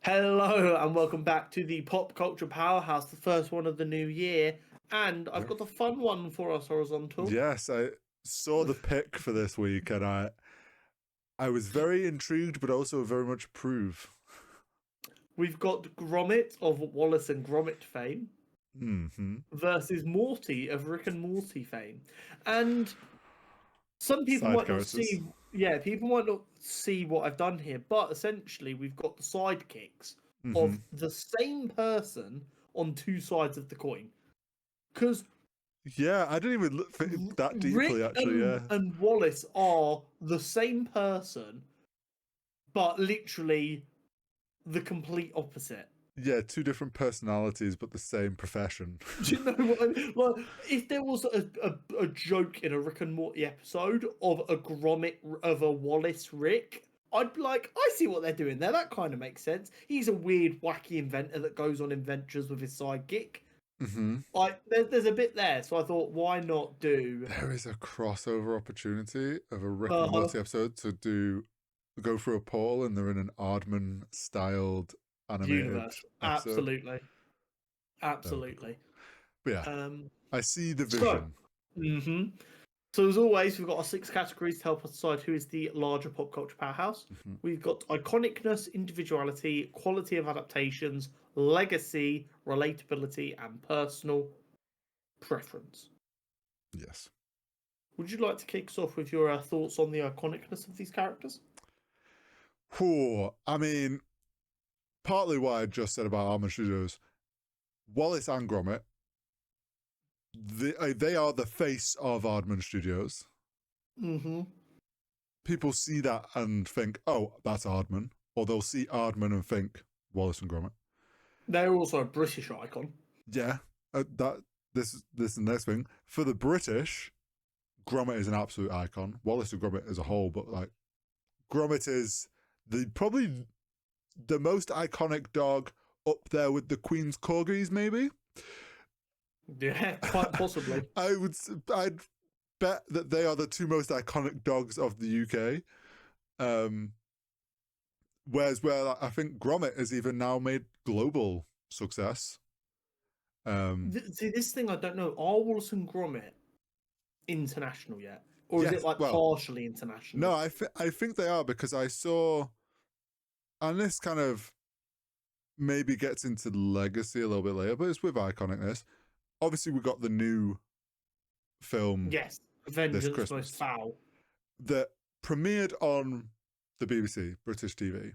Hello and welcome back to the Pop Culture Powerhouse, the first one of the new year. And I've Yep. got a fun one for us, Horizontal. Yes, I saw the pick for this week and I was very intrigued but also very much approve. We've got Gromit of Wallace and Gromit fame Mm-hmm. versus Morty of Rick and Morty fame. And some people Side might not characters. see, yeah, people might not see what I've done here, but essentially we've got the sidekicks Mm-hmm. of the same person on two sides of the coin. Because Yeah, I didn't even look that deeply Rick actually, yeah. and Wallace are the same person, but literally the complete opposite. Yeah, two different personalities but the same profession. Do you know what I mean? Like, if there was a joke in a Rick and Morty episode of a Gromit of a Wallace Rick, I'd be like, I see what they're doing there. That kind of makes sense. He's a weird, wacky inventor that goes on adventures with his sidekick. Mm-hmm. Like, there's a bit there, so I thought, why not do? There is a crossover opportunity of a Rick and Uh, Morty episode to go through a portal and they're in an Aardman styled animated Universe, episode. absolutely, That would be cool. absolutely. But yeah, Um, I see the so, vision. hmm so as always, we've got our six categories to help us decide who is the larger pop culture powerhouse. Mm-hmm. We've got iconic-ness, individuality, quality of adaptations, legacy, relatability, and personal preference. Yes. Would you like to kick us off with your thoughts on the iconic-ness of these characters? Whew. I mean, partly what I just said about Armor Studios, Wallace and Gromit, they are the face of Aardman Studios. Mm-hmm. People see that and think, oh, that's Aardman. Or they'll see Aardman and think Wallace and Gromit. They're also a British icon. Yeah, this is the next thing. For the British, Gromit is an absolute icon. Wallace and Gromit as a whole, but like Gromit is probably the most iconic dog up there with the Queen's Corgis, maybe. Yeah, quite possibly. I'd bet that they are the two most iconic dogs of the UK. Whereas where I think Gromit has even now made global success. See, this thing I don't know. Are Wallace and Gromit international yet? Or is Yes, it like well, partially international? no, I think they are because I saw, and this kind of maybe gets into legacy a little bit later, but it's with Iconic-ness. Obviously, we got the new film Yes, this Vengeance Most Christmas Foul. that premiered on the BBC, British TV.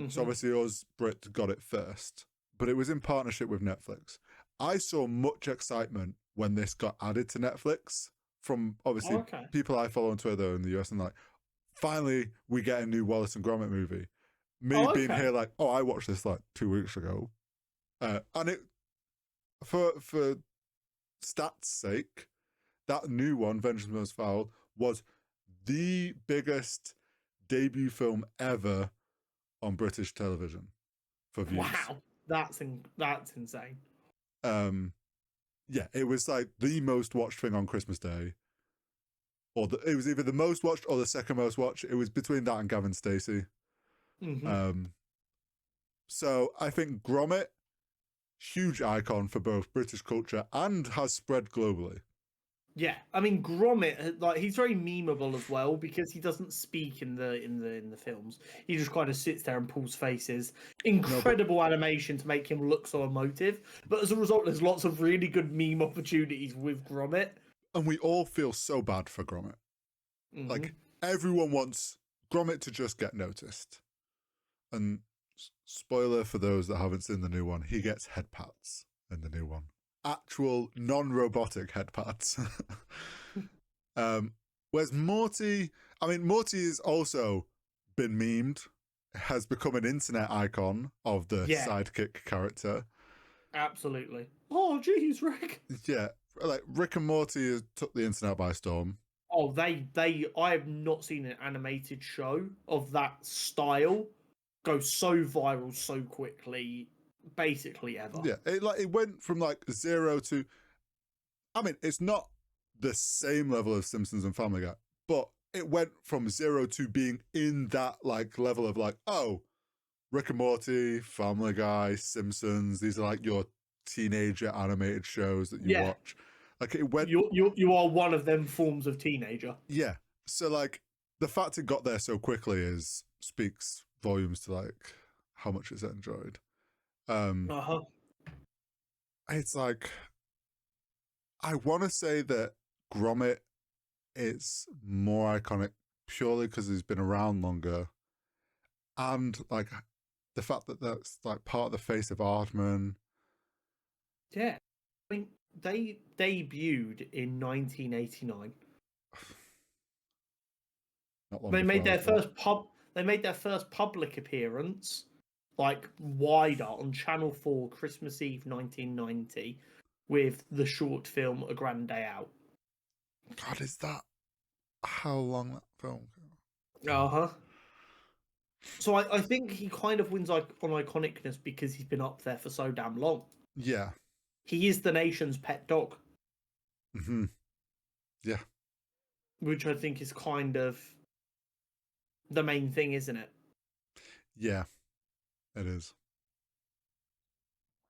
So obviously us Brit got it first, but it was in partnership with Netflix. I saw much excitement when this got added to Netflix from obviously Okay. people I follow on Twitter in the US and like, finally we get a new Wallace and Gromit movie. Me being Okay. here like, oh, I watched this like 2 weeks ago. And it for stats sake, that new one, Vengeance Most Foul, was the biggest debut film ever on British television for views. Wow, that's insane. Yeah, it was like the most watched thing on Christmas Day, or it was either the most watched or the second most watched. It was between that and Gavin Stacey. So I think Gromit, huge icon for both British culture and has spread globally. Yeah, I mean Gromit, like he's very memeable as well because he doesn't speak in the films. He just kind of sits there and pulls faces. Incredible animation to make him look so emotive, but as a result, there's lots of really good meme opportunities with Gromit. And we all feel so bad for Gromit. Like everyone wants Gromit to just get noticed. And spoiler for those that haven't seen the new one, he gets head pats in the new one. Actual non-robotic head pats. Whereas Morty, I mean, Morty has also been memed, has become an internet icon of the sidekick character. Absolutely. Oh, geez, Rick. Yeah, like Rick and Morty took the internet by storm. Oh, I have not seen an animated show of that style go so viral so quickly, basically ever. Yeah, it went from like 0 to, I mean, it's not the same level of Simpsons and Family Guy, but it went from 0 to being in that like level of like, oh, Rick and Morty, Family Guy, Simpsons. These are like your teenager animated shows that you Yeah. watch. Like it went, You are one of them forms of teenager. yeah. So like the fact it got there so quickly speaks volumes to like how much it's enjoyed. Uh-huh. It's like I want to say that Gromit is more iconic purely because he's been around longer, and like the fact that that's like part of the face of Aardman. Yeah. I mean, they debuted in 1989. Not long They before made I their was born. first pub. They made their first public appearance, like wider, on Channel 4, Christmas Eve 1990, with the short film A Grand Day Out. God, is that how long that film? Uh huh. So I think he kind of wins on iconicness because he's been up there for so damn long. Yeah. He is the nation's pet dog, Hmm. Yeah. which I think is kind of the main thing, isn't it? Yeah. It is.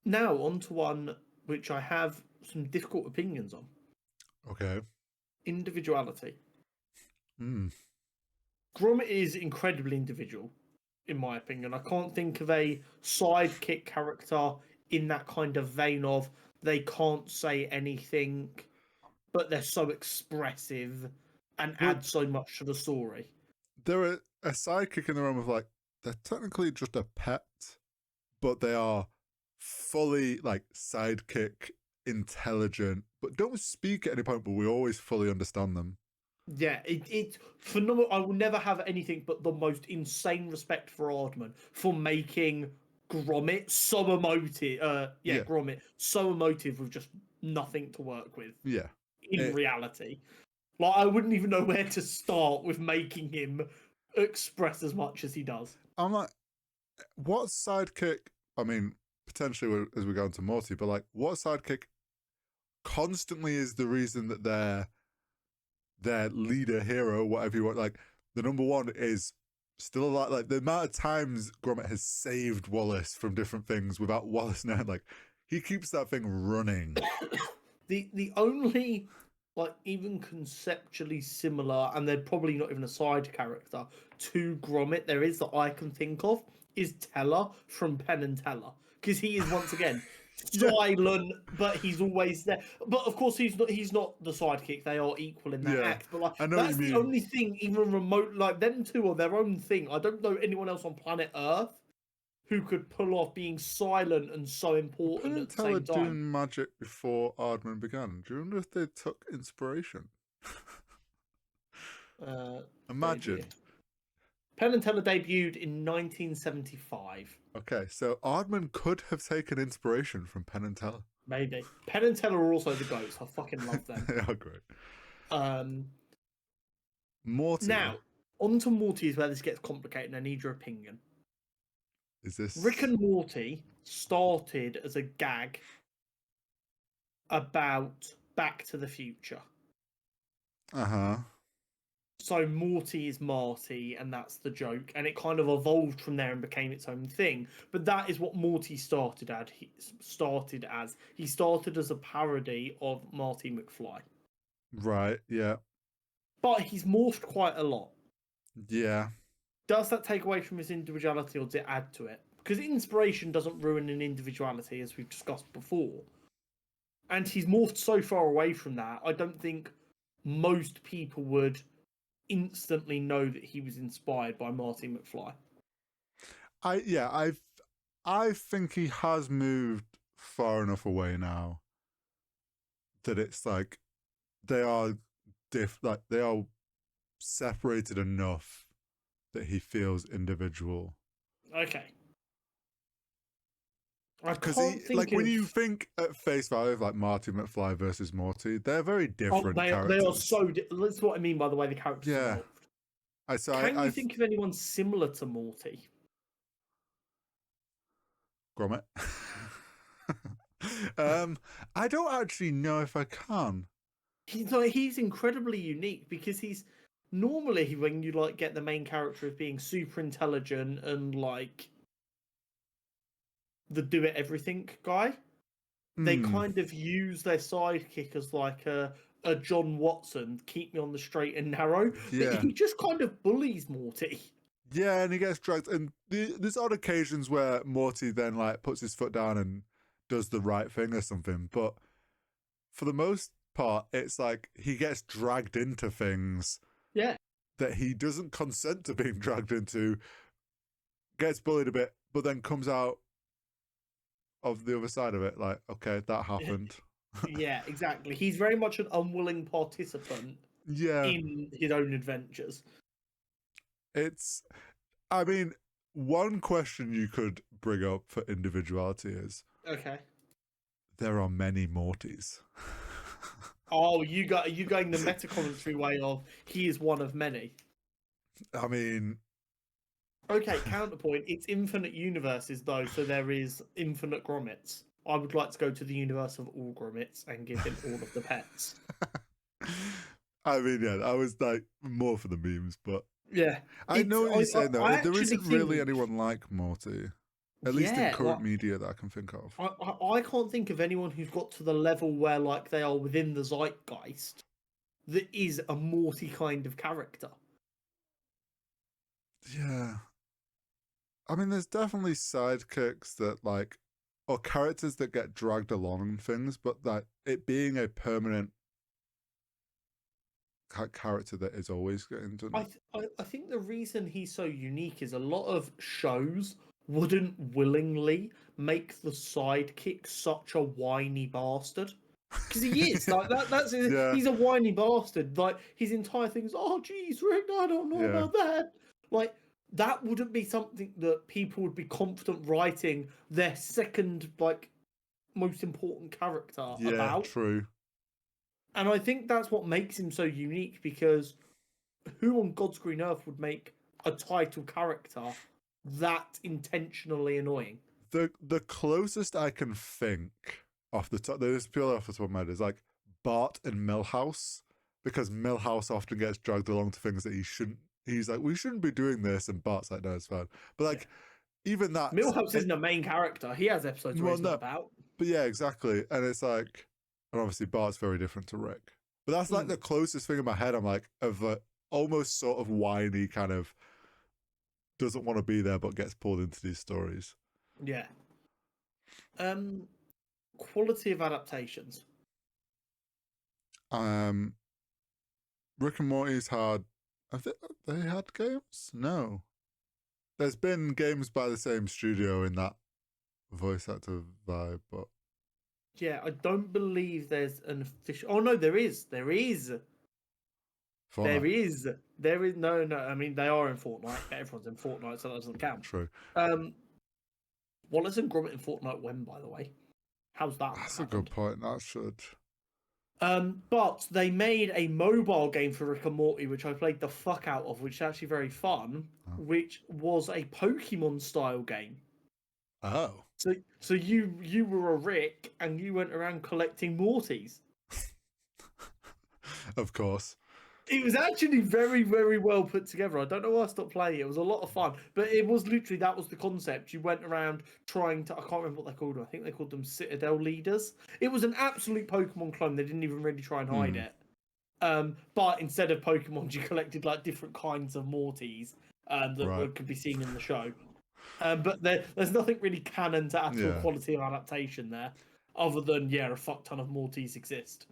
Now, on to one which I have some difficult opinions on. Okay. Individuality. Mm. Gromit is incredibly individual, in my opinion. I can't think of a sidekick character in that kind of vein of they can't say anything, but they're so expressive and Well, add so much to the story. they're a sidekick in the realm of like they're technically just a pet, but they are fully like sidekick, intelligent, but don't speak at any point. But we always fully understand them. Yeah, it's phenomenal. I will never have anything but the most insane respect for Aardman for making Gromit so emotive. Yeah. Gromit so emotive with just nothing to work with Yeah. in reality. Like, I wouldn't even know where to start with making him express as much as he does. I'm like, what sidekick? I mean, potentially as we go into Morty, but like, what sidekick constantly is the reason that their leader, hero, whatever you want, like the number one is still alive. Like the amount of times Gromit has saved Wallace from different things without Wallace now, like he keeps that thing running. The only, like, even conceptually similar, and they're probably not even a side character to Gromit there is that I can think of is Teller from Penn and Teller, because he is once again Yeah. silent, but he's always there. But of course, he's not the sidekick. They are equal in that Yeah, act. But like, I know what that's you the mean. only thing, even remote, like them two are their own thing. I don't know anyone else on planet Earth who could pull off being silent and so Penn important and at the Teller same time. doing magic before Aardman began. Do you wonder if they took inspiration? Imagine. Debut. Penn and Teller debuted in 1975. Okay, so Aardman could have taken inspiration from Penn and Teller. Maybe. Penn and Teller are also the goats. I fucking love them. They are great. Um, Morty. Now, on to Morty is where this gets complicated, and I need your opinion. Is this Rick and Morty started as a gag about Back to the Future. Uh-huh. So Morty is Marty, and that's the joke, and it kind of evolved from there and became its own thing. But that is what Morty started as. He started as a parody of Marty McFly. Right, yeah. But he's morphed quite a lot. Yeah. Does that take away from his individuality, or does it add to it? Because inspiration doesn't ruin an individuality, as we've discussed before. And he's morphed so far away from that, I don't think most people would instantly know that he was inspired by Marty McFly. I think he has moved far enough away now that it's like they are they are separated enough that he feels individual. Okay. Because when you think at face value of like Marty McFly versus Morty, they're very different characters. They are so. That's what I mean by the way the characters evolved. Can you think of anyone similar to Morty? Gromit. I don't actually know if I can. He's incredibly unique because he's normally when you like get the main character as being super intelligent and like the do it everything guy. They kind of use their sidekick as like a John Watson, keep me on the straight and narrow. But Yeah. he just kind of bullies Morty. Yeah, and he gets dragged. And there's odd occasions where Morty then like puts his foot down and does the right thing or something. But for the most part, it's like he gets dragged into things Yeah. that he doesn't consent to being dragged into, gets bullied a bit, but then comes out of the other side of it like, okay, that happened. Yeah, exactly. He's very much an unwilling participant in his own adventures. I mean, one question you could bring up for individuality is, okay, there are many Mortys. Oh, you going the meta commentary way of he is one of many. I mean, okay, counterpoint. It's infinite universes though, so there is infinite Gromits. I would like to go to the universe of all Gromits and give him all of the pets. I mean, yeah, I was like more for the memes, but yeah, I know what you're saying though. There isn't really think... anyone like Morty, at least in current media that I can think of. I can't think of anyone who's got to the level where like they are within the zeitgeist that is a Morty kind of character. Yeah, I mean, there's definitely sidekicks that like, or characters that get dragged along and things, but that it being a permanent character that is always getting done. I think the reason he's so unique is a lot of shows wouldn't willingly make the sidekick such a whiny bastard. Because he is like that. He's a whiny bastard. Like his entire thing is, oh geez, Rick, I don't know about that. Like that wouldn't be something that people would be confident writing their second like most important character about. True. And I think that's what makes him so unique, because who on God's green earth would make a title character that intentionally annoying? The closest I can think off the top, there's purely off the top of my head, is like Bart and Milhouse, because Milhouse often gets dragged along to things that he shouldn't. He's like, we shouldn't be doing this, and Bart's like, no, it's fine. But like, even that, Milhouse isn't a main character. He has episodes where he's not about. But yeah, exactly. And it's like, and obviously Bart's very different to Rick. But that's like the closest thing in my head. I'm like, of a almost sort of whiny kind of doesn't want to be there but gets pulled into these stories. Yeah. Quality of adaptations. Rick and Morty's had. Have they had games? No. There's been games by the same studio in that voice actor vibe, but yeah, I don't believe there's an official. Oh no, there is. Fortnite. There is. No. I mean, they are in Fortnite. Everyone's in Fortnite, so that doesn't count. True. Wallace and Gromit in Fortnite when, by the way? How's that? That's a good point. That should. But they made a mobile game for Rick and Morty, which I played the fuck out of, which is actually very fun, which was a Pokemon style game. Oh. So you were a Rick and you went around collecting Mortys. Of course. It was actually very, very well put together. I don't know why I stopped playing it. It was a lot of fun. But it was literally, that was the concept. You went around trying to, I can't remember what they called them. I think they called them Citadel Leaders. It was an absolute Pokemon clone. They didn't even really try and hide it. But instead of Pokemon, you collected like different kinds of Mortys that could be seen in the show. But there's nothing really canon to actual quality of adaptation there, other than, a fuck ton of Mortys exist.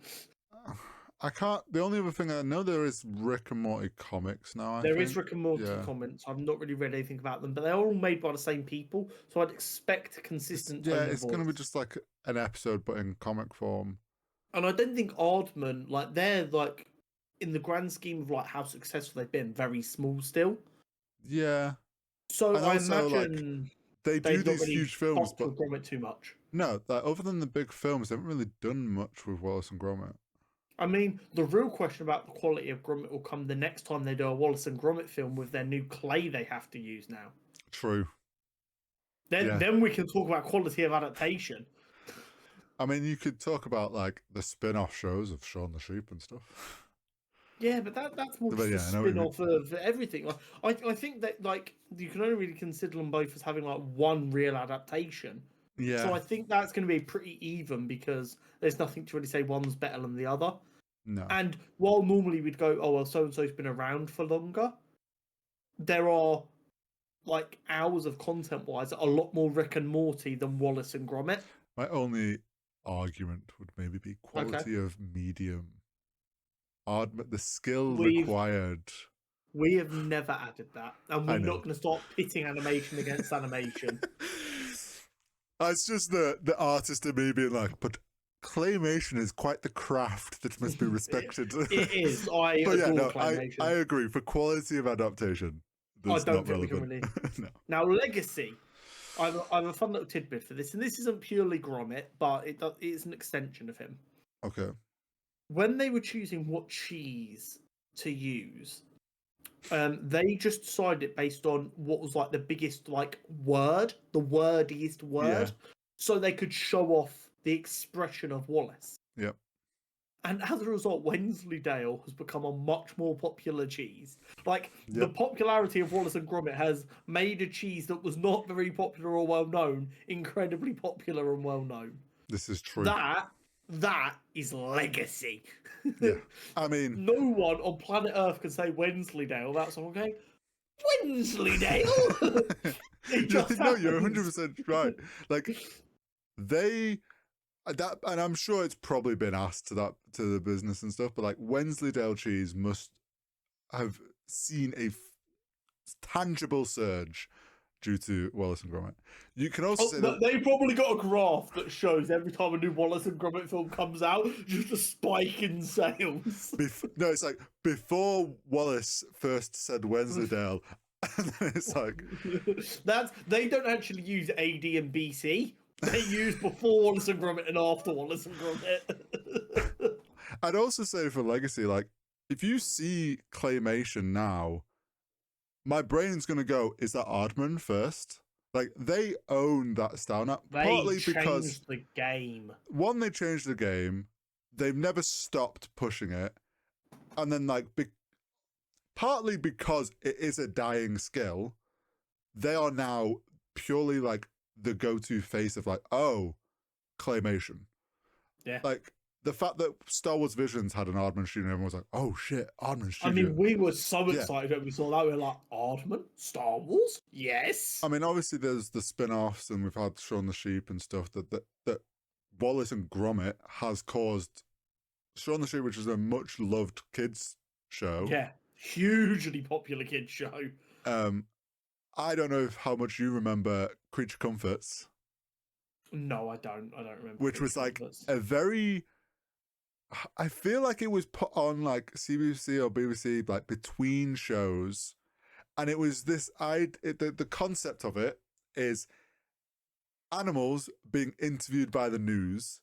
I can't. The only other thing I know, there is Rick and Morty comics now. There is Rick and Morty comics. I've not really read anything about them, but they're all made by the same people, so I'd expect a consistent. It's going to be just like an episode, but in comic form. And I don't think Aardman, like they're like, in the grand scheme of like how successful they've been, very small still. Yeah. So I imagine like, they do these huge films, but Gromit too much. No, like, other than the big films, they haven't really done much with Wallace and Gromit. I mean, the real question about the quality of Gromit will come the next time they do a Wallace and Gromit film with their new clay they have to use now. True. Then we can talk about quality of adaptation. I mean, you could talk about like the spin-off shows of Shaun the Sheep and stuff. Yeah, but that's more just a spin-off of everything. Like, I think that like you can only really consider them both as having like one real adaptation. Yeah. So I think that's going to be pretty even because there's nothing to really say one's better than the other. No. And while normally we'd go, oh well, so and so's been around for longer, there are like hours of content wise a lot more Rick and Morty than Wallace and Gromit. My only argument would maybe be quality of medium. The skill required. We have never added that, and we're not going to start pitting animation against animation. It's just the artist in me being like, but claymation is quite the craft that must be respected. It is. I adore claymation. I agree. For quality of adaptation, that's not relevant. Really... No. Now, Legacy. I have a fun little tidbit for this, and this isn't purely Gromit, but it's an extension of him. Okay. When they were choosing what cheese to use, they just decided it based on what was like the biggest word, the wordiest word, so they could show off the expression of Wallace. Yep. And as a result, Wensleydale has become a much more popular cheese. The popularity of Wallace and Gromit has made a cheese that was not very popular or well known incredibly popular and well known. This is true. That is legacy. Yeah. I mean, no one on planet Earth can say Wensleydale without someone going, Wensleydale? No, you're 100% right. And I'm sure it's probably been asked to the business and stuff, but Wensleydale cheese must have seen a tangible surge due to Wallace and Gromit. You can also say that they probably got a graph that shows every time a new Wallace and Gromit film comes out, just a spike in sales. No, it's like before Wallace first said Wensleydale, and then it's like they don't actually use AD and BC. They use before Wallace and Gromit and after Wallace and Gromit. I'd also say for Legacy, if you see claymation now, my brain's going to go, is that Aardman first? They own that style now. They changed the game. One, they changed the game. They've never stopped pushing it. And then, partly because it is a dying skill, they are now purely, the go-to face of, claymation. Yeah. The fact that Star Wars Visions had an Aardman studio, everyone was like, oh shit, Aardman studio. I mean, we were so excited when we saw that. We were like, Aardman? Star Wars? Yes. I mean, obviously there's the spin-offs and we've had Shaun the Sheep and stuff that Wallace and Gromit has caused. Shaun the Sheep, which is a much loved kids show. Yeah, hugely popular kids show. I don't know how much you remember Creature Comforts. No, I don't. I don't remember. Which was a very... I feel like it was put on CBBC or BBC between shows, and it was this. The concept of it is animals being interviewed by the news.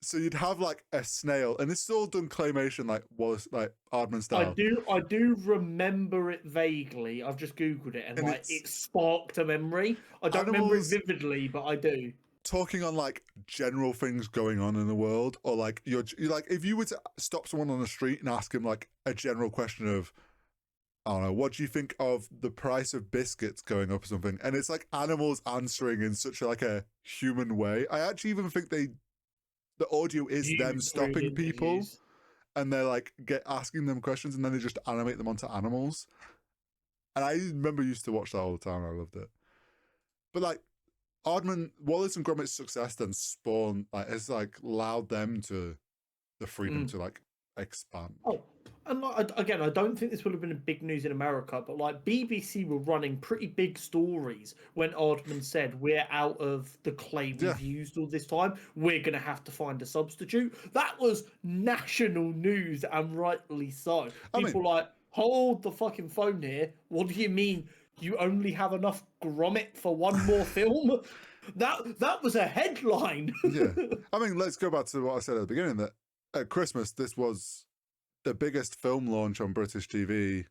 So you'd have a snail, and it's all done claymation Wallace Aardman style. I do remember it vaguely. I've just googled it, and it sparked a memory. I don't remember it vividly, but I do. Talking on general things going on in the world, or you're if you were to stop someone on the street and ask him a general question of, I don't know, what do you think of the price of biscuits going up or something, and it's animals answering in such a human way. I actually even think the audio is them stopping people, and they're asking them questions, and then they just animate them onto animals. And I remember used to watch that all the time. I loved it, but Aardman, Wallace and Gromit's success then spawned, has allowed them to the freedom to expand. Oh, and again, I don't think this would have been a big news in America, but BBC were running pretty big stories when Aardman said, we're out of the clay we've used all this time. We're going to have to find a substitute. That was national news, and rightly so. People hold the fucking phone here. What do you mean? You only have enough Gromit for one more film? That was a headline. Yeah. I mean, let's go back to what I said at the beginning, that at Christmas, this was the biggest film launch on British TV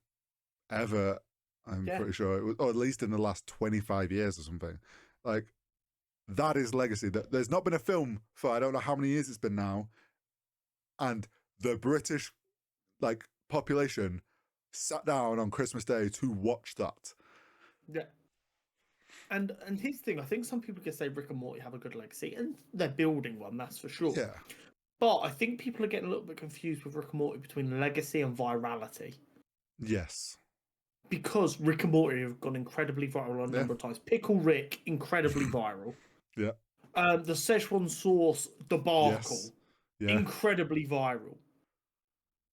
ever, I'm pretty sure. It was, or at least in the last 25 years or something. That is legacy. There's not been a film for I don't know how many years it's been now. And the British, population sat down on Christmas Day to watch that. Yeah. And here's the thing, I think some people can say Rick and Morty have a good legacy, and they're building one, that's for sure. Yeah. But I think people are getting a little bit confused with Rick and Morty between legacy and virality. Yes. Because Rick and Morty have gone incredibly viral a number of times. Pickle Rick, incredibly viral. Yeah. The Szechuan sauce debacle, Yes. Yeah. incredibly viral.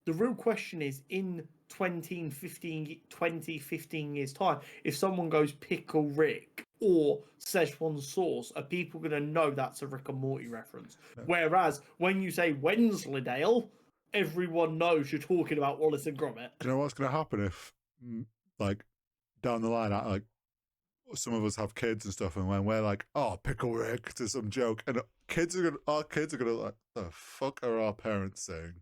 The real question is, in 20, 15 years' time, if someone goes Pickle Rick or Szechuan sauce, are people going to know that's a Rick and Morty reference? Yeah. Whereas when you say Wensleydale, everyone knows you're talking about Wallace and Gromit. Do you know what's going to happen if, like, down the line, like, some of us have kids and stuff, and when we're like, "Oh, Pickle Rick" to some joke, and our kids are gonna like, "The fuck are our parents saying?"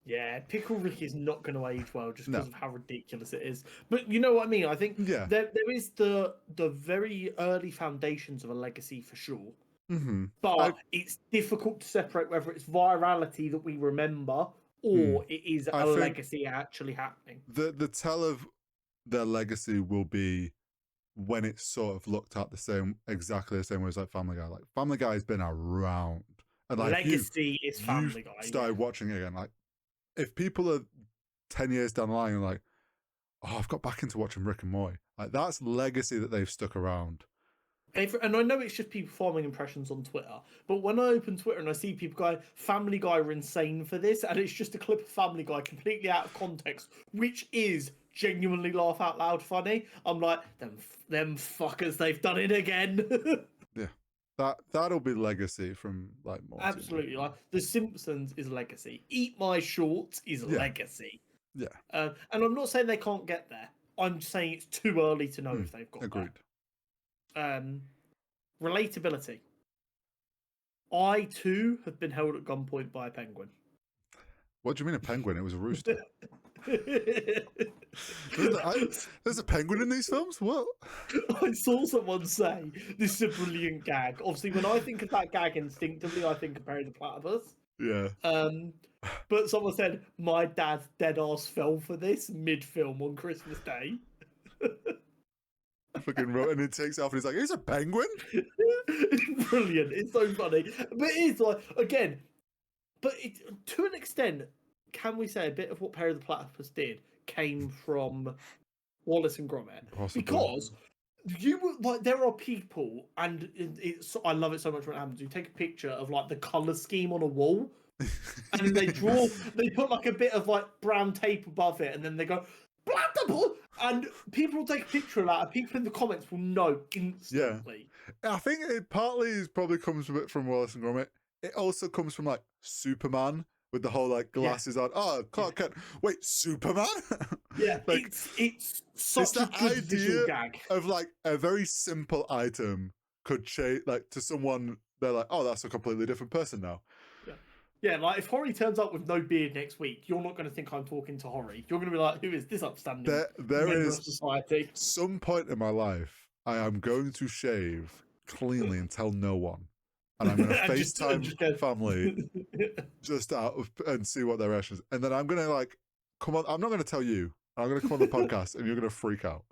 Yeah, Pickle Rick is not going to age well just because No. of how ridiculous it is. But you know what I mean? I think there is the very early foundations of a legacy for sure. Mm-hmm. But it's difficult to separate whether it's virality that we remember or it is a legacy actually happening. The tell of their legacy will be when it's sort of looked at exactly the same way as like Family Guy. Like Family Guy has been around, and like legacy is Family Guy. Started watching it again. Like if people are 10 years down the line and like, "Oh, I've got back into watching Rick and Morty," like that's legacy that they've stuck around. And I know it's just people forming impressions on Twitter, but when I open Twitter and I see people going, Family Guy are insane for this, and it's just a clip of Family Guy completely out of context, which is genuinely laugh out loud funny, I'm like, them fuckers, they've done it again. Yeah. That'll be legacy from like Morty. Absolutely. Like The Simpsons is legacy. Eat My Shorts is legacy. Yeah. And I'm not saying they can't get there. I'm saying it's too early to know if they've got Agreed. Relatability. I too have been held at gunpoint by a penguin. What do you mean a penguin? It was a rooster. There's a penguin in these films? What? I saw someone say this is a brilliant gag. Obviously, when I think of that gag instinctively, I think of Perry the Platypus. Yeah. But someone said my dad's dead ass fell for this mid-film on Christmas Day. Fucking wrote, and it takes off, and he's like, "He's a penguin." Brilliant! It's so funny, but it's like again, but to an extent, can we say a bit of what Perry the Platypus did came from Wallace and Gromit? Possibly. Because you were like, there are people, and I love it so much when it happens. You take a picture of like the color scheme on a wall, and they put like a bit of like brown tape above it, and then they go Platypus, and people will take a picture of that, and people in the comments will know instantly. Yeah, I think it probably comes from Wallace and Gromit. It also comes from like Superman with the whole like glasses on. Oh, Clark Kent. Wait, Superman? Yeah, like, it's such a good visual gag of like a very simple item could change like to someone. They're like, oh, that's a completely different person now. Yeah, like if Horry turns up with no beard next week, you're not going to think I'm talking to Horry. You're going to be like, who is this upstanding there member is of society? Some point in my life, I am going to shave cleanly and tell no one. And I'm going to FaceTime family just out of, and see what their reactions. And then I'm going to like, come on, I'm not going to tell you. I'm going to come on the podcast and you're going to freak out.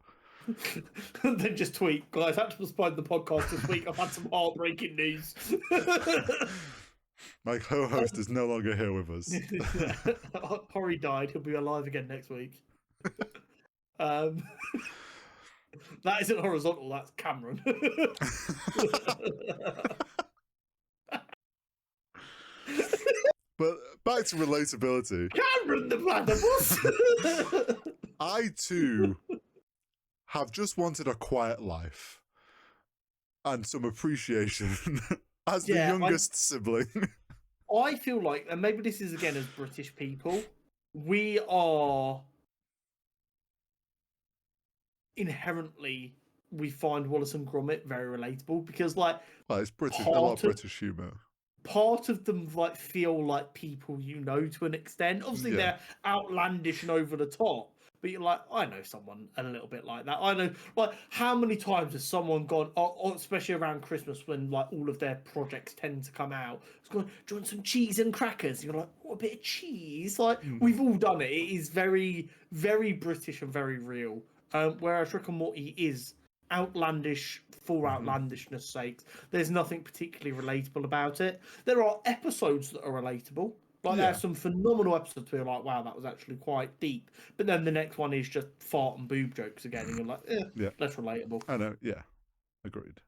And then just tweet, guys, I had to postpone the podcast this week. I've had some heartbreaking news. My co-host is no longer here with us. Horry died. He'll be alive again next week. That isn't horizontal. That's Cameron. But back to relatability. Cameron the Platypus. I too have just wanted a quiet life and some appreciation as the youngest sibling. I feel like, and maybe this is again as British people, we are inherently, we find Wallace and Gromit very relatable because, like, well, it's British, a lot of British humour. Part of them like feel like people you know to an extent. Obviously, they're outlandish and over the top, but you're like, I know someone a little bit like that. I know, like, how many times has someone gone, especially around Christmas when like all of their projects tend to come out, it's gone, do you want some cheese and crackers? You're like, what, a bit of cheese? Like, we've all done it. It is very, very British and very real. Whereas Rick and Morty is for outlandishness sakes, there's nothing particularly relatable about it. There are episodes that are relatable. Like there are some phenomenal episodes where you're like, wow, that was actually quite deep. But then the next one is just fart and boob jokes again, and you're like, less relatable. I know, yeah. Agreed.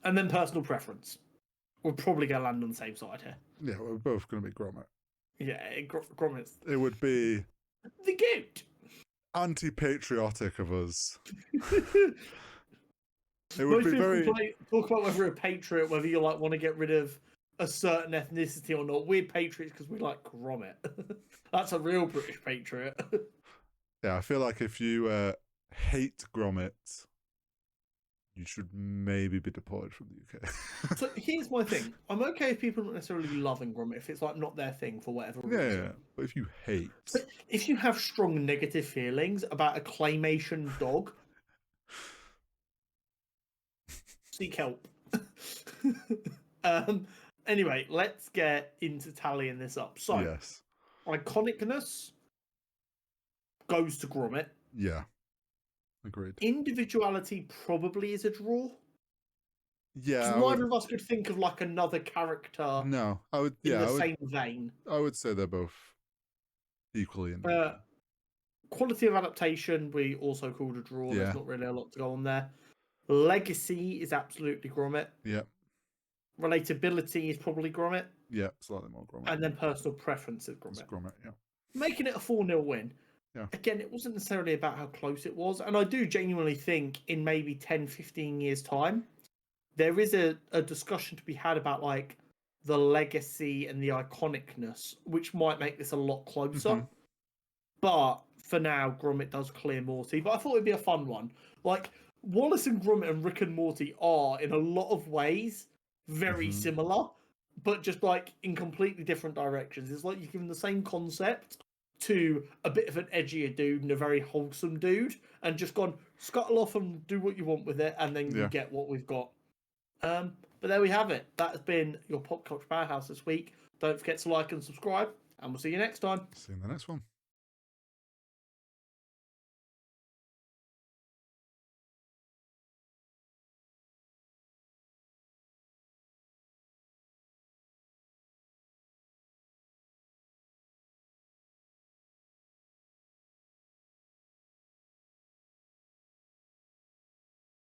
And then personal preference. We're probably going to land on the same side here. Yeah, we're both going to be Gromit. Yeah, Gromit's It would be the goat. Anti-patriotic of us. It Most would be people very talk about whether you're a patriot, whether you like want to get rid of a certain ethnicity or not. We're patriots because we like Gromit. That's a real British patriot. Yeah, I feel like if you hate Gromit, you should maybe be deported from the UK. So here's my thing. I'm okay if people not necessarily loving Gromit, if it's like not their thing for whatever reason. Yeah, but if you hate... But if you have strong negative feelings about a claymation dog, seek help. Anyway, let's get into tallying this up. So, yes. Iconic-ness goes to Gromit. Yeah. Agreed. Individuality probably is a draw. Yeah. Neither of us could think of like another character. No, I would. In the same vein. I would say they're both equally in. Quality of adaptation, we also called a draw. Yeah. There's not really a lot to go on there. Legacy is absolutely Gromit. Yeah. Relatability is probably Gromit. Yeah, slightly more Gromit. And then personal preference is Gromit. It's Gromit, yeah. Making it a 4-0 win. Yeah. Again, it wasn't necessarily about how close it was. And I do genuinely think in maybe 10, 15 years' time, there is a discussion to be had about like the legacy and the iconic-ness, which might make this a lot closer. Mm-hmm. But for now, Gromit does clear Morty. But I thought it'd be a fun one. Like, Wallace and Gromit and Rick and Morty are, in a lot of ways, very similar, but just like in completely different directions. It's like you've given the same concept to a bit of an edgier dude and a very wholesome dude, and just gone scuttle off and do what you want with it, and then you get what we've got. But there we have it. That has been your Pop Culture Powerhouse this week. Don't forget to like and subscribe, and we'll see you next time. See you in the next one.